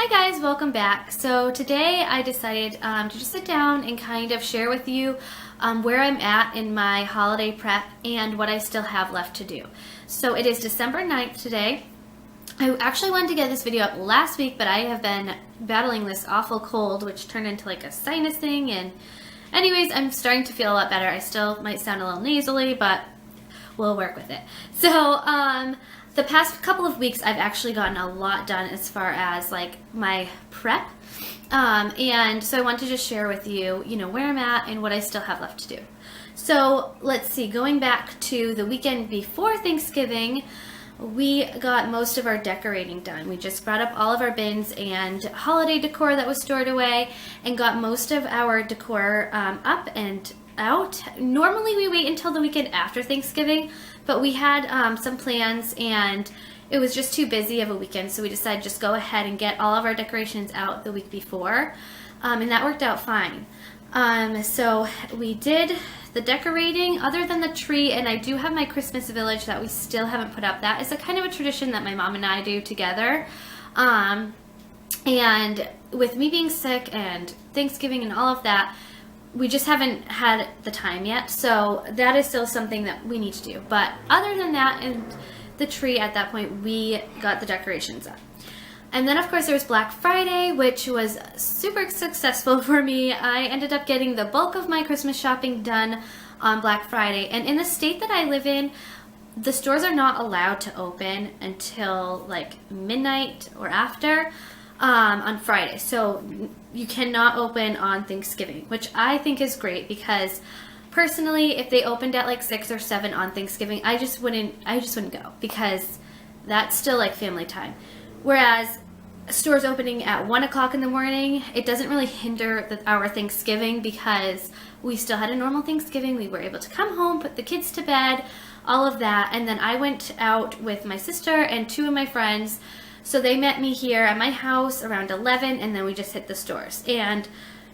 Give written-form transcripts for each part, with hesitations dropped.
Hi guys, welcome back. So today I decided to just sit down and kind of share with you where I'm at in my holiday prep and what I still have left to do. So it is December 9th today. I actually wanted to get this video up last week, but I have been battling this awful cold, which turned into like a sinus thing, and anyways, I'm starting to feel a lot better. I still might sound a little nasally, but we'll work with it. So, the past couple of weeks, I've actually gotten a lot done as far as like my prep, and so I want to just share with you, where I'm at and what I still have left to do. So let's see, going back to the weekend before Thanksgiving, we got most of our decorating done. We just brought up all of our bins and holiday decor that was stored away and got most of our decor up and out. Normally we wait until the weekend after Thanksgiving, but we had some plans and it was just too busy of a weekend, so we decided just go ahead and get all of our decorations out the week before, and that worked out fine. So we did the decorating other than the tree, and I do have my Christmas village that we still haven't put up. That is a kind of a tradition that my mom and I do together. And with me being sick and Thanksgiving and all of that, we just haven't had the time yet, so that is still something that we need to do. But other than that and the tree, at that point, we got the decorations up. And then, of course, there was Black Friday, which was super successful for me. I ended up getting the bulk of my Christmas shopping done on Black Friday. And in the state that I live in, the stores are not allowed to open until like midnight or after on Friday. So you cannot open on Thanksgiving, which I think is great because personally, if they opened at like 6 or 7 on Thanksgiving, I just wouldn't go because that's still like family time. Whereas stores opening at 1 o'clock in the morning, it doesn't really hinder our Thanksgiving because we still had a normal Thanksgiving. We were able to come home, put the kids to bed, all of that. And then I went out with my sister and 2 of my friends. So they met me here at my house around 11, and then we just hit the stores. And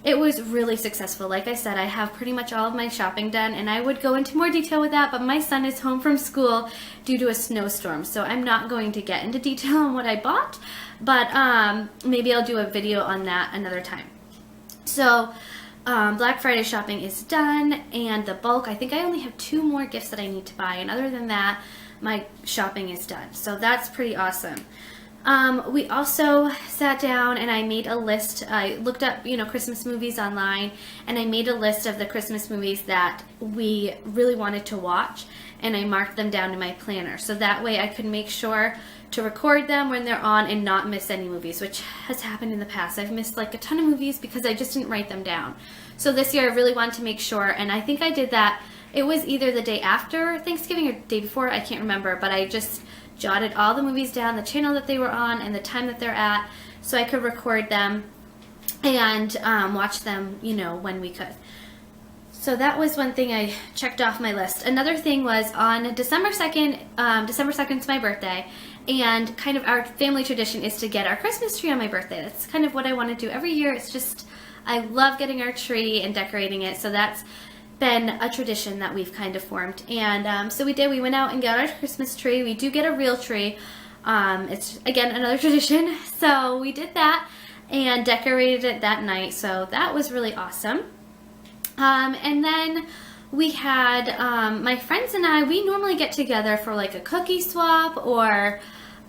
it was really successful. Like I said, I have pretty much all of my shopping done, and I would go into more detail with that, but my son is home from school due to a snowstorm, so I'm not going to get into detail on what I bought, but maybe I'll do a video on that another time. So Black Friday shopping is done, and the bulk, I think I only have 2 more gifts that I need to buy, and other than that, my shopping is done. So that's pretty awesome. We also sat down and I made a list. I looked up, Christmas movies online, and I made a list of the Christmas movies that we really wanted to watch, and I marked them down in my planner. So that way I could make sure to record them when they're on and not miss any movies, which has happened in the past. I've missed like a ton of movies because I just didn't write them down. So this year I really wanted to make sure, and I think I did that. It was either the day after Thanksgiving or the day before, I can't remember, but I just jotted all the movies down, the channel that they were on and the time that they're at, so I could record them and watch them, when we could. So that was one thing I checked off my list. Another thing was on December 2nd, December 2nd is my birthday, and kind of our family tradition is to get our Christmas tree on my birthday. That's kind of what I want to do every year. It's just, I love getting our tree and decorating it, so that's been a tradition that we've kind of formed. And so we went out and got our Christmas tree. We do get a real tree. It's again another tradition. So we did that and decorated it that night. So that was really awesome. And then we had my friends and I, we normally get together for like a cookie swap or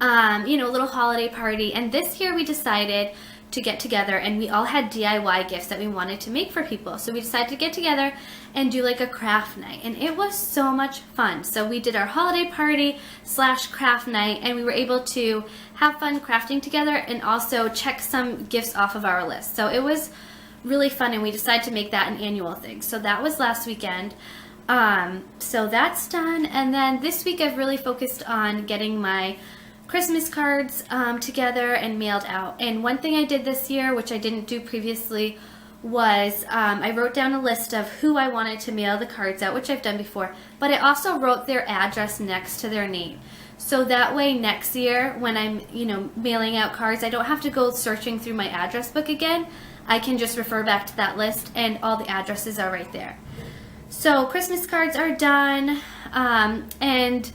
a little holiday party. And this year we decided to get together, and we all had DIY gifts that we wanted to make for people. So we decided to get together and do like a craft night, and it was so much fun. So we did our holiday party / craft night, and we were able to have fun crafting together and also check some gifts off of our list. So it was really fun, and we decided to make that an annual thing. So that was last weekend. So that's done, and then this week I've really focused on getting my Christmas cards together and mailed out. And one thing I did this year, which I didn't do previously, was I wrote down a list of who I wanted to mail the cards out, which I've done before, but I also wrote their address next to their name. So that way next year when I'm, mailing out cards, I don't have to go searching through my address book again. I can just refer back to that list and all the addresses are right there. So Christmas cards are done, and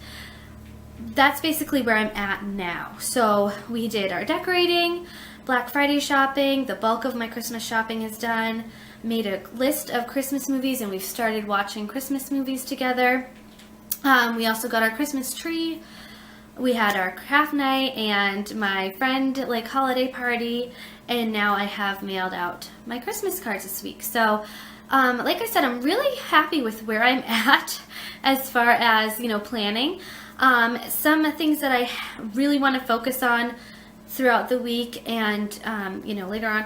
that's basically where I'm at now. So we did our decorating, Black Friday shopping. The bulk of my Christmas shopping is done. Made a list of Christmas movies, and we've started watching Christmas movies together. We also got our Christmas tree. We had our craft night and my friend holiday party, and now I have mailed out my Christmas cards this week. So like I said, I'm really happy with where I'm at as far as planning. Some things that I really want to focus on throughout the week and later on,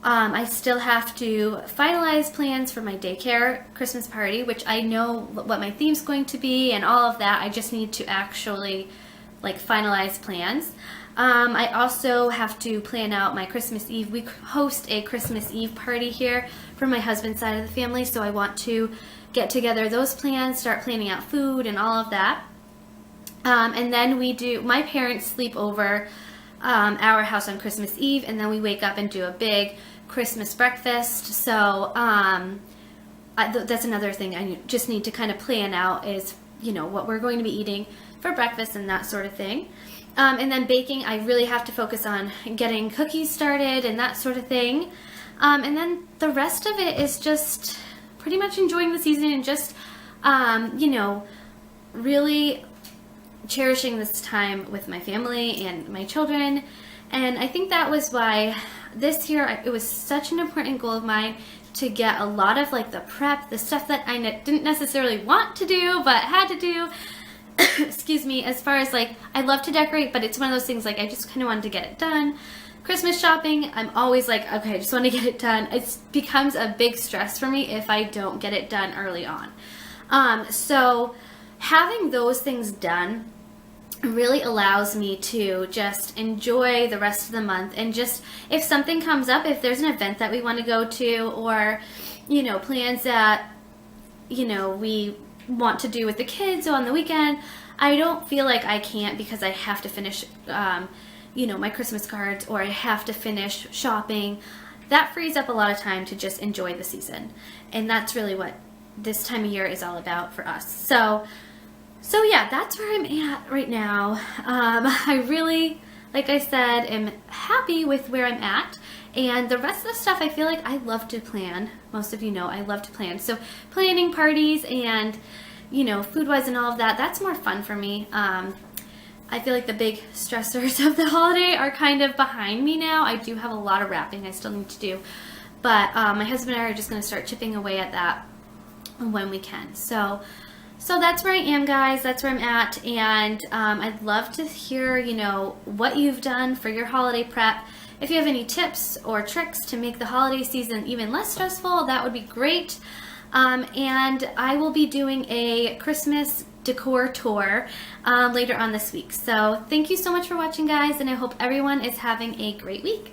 I still have to finalize plans for my daycare Christmas party, which I know what my theme's going to be and all of that. I just need to actually finalize plans. I also have to plan out my Christmas Eve. We host a Christmas Eve party here for my husband's side of the family, so I want to get together those plans, start planning out food and all of that. And then my parents sleep over our house on Christmas Eve, and then we wake up and do a big Christmas breakfast. So that's another thing I just need to kind of plan out is what we're going to be eating for breakfast and that sort of thing. And then baking, I really have to focus on getting cookies started and that sort of thing. And then the rest of it is just pretty much enjoying the season and just really cherishing this time with my family and my children. And I think that was why this year it was such an important goal of mine to get a lot of the prep, the stuff that I didn't necessarily want to do but had to do. Excuse me, as far as I love to decorate, but it's one of those things I just kind of wanted to get it done. Christmas shopping, I'm always okay, I just want to get it done. It becomes a big stress for me if I don't get it done early on. So having those things done really allows me to just enjoy the rest of the month, and just if something comes up, if there's an event that we want to go to, or plans that we want to do with the kids on the weekend, I don't feel like I can't because I have to finish my Christmas cards, or I have to finish shopping. That frees up a lot of time to just enjoy the season, and that's really what this time of year is all about for us. So yeah, that's where I'm at right now. I really, like I said, am happy with where I'm at. And the rest of the stuff, I feel like I love to plan. Most of you know I love to plan. So planning parties and, food-wise and all of that, that's more fun for me. I feel like the big stressors of the holiday are kind of behind me now. I do have a lot of wrapping I still need to do. But my husband and I are just going to start chipping away at that when we can. So that's where I am, guys. That's where I'm at. And I'd love to hear, what you've done for your holiday prep. If you have any tips or tricks to make the holiday season even less stressful, that would be great. And I will be doing a Christmas decor tour later on this week. So thank you so much for watching, guys, and I hope everyone is having a great week.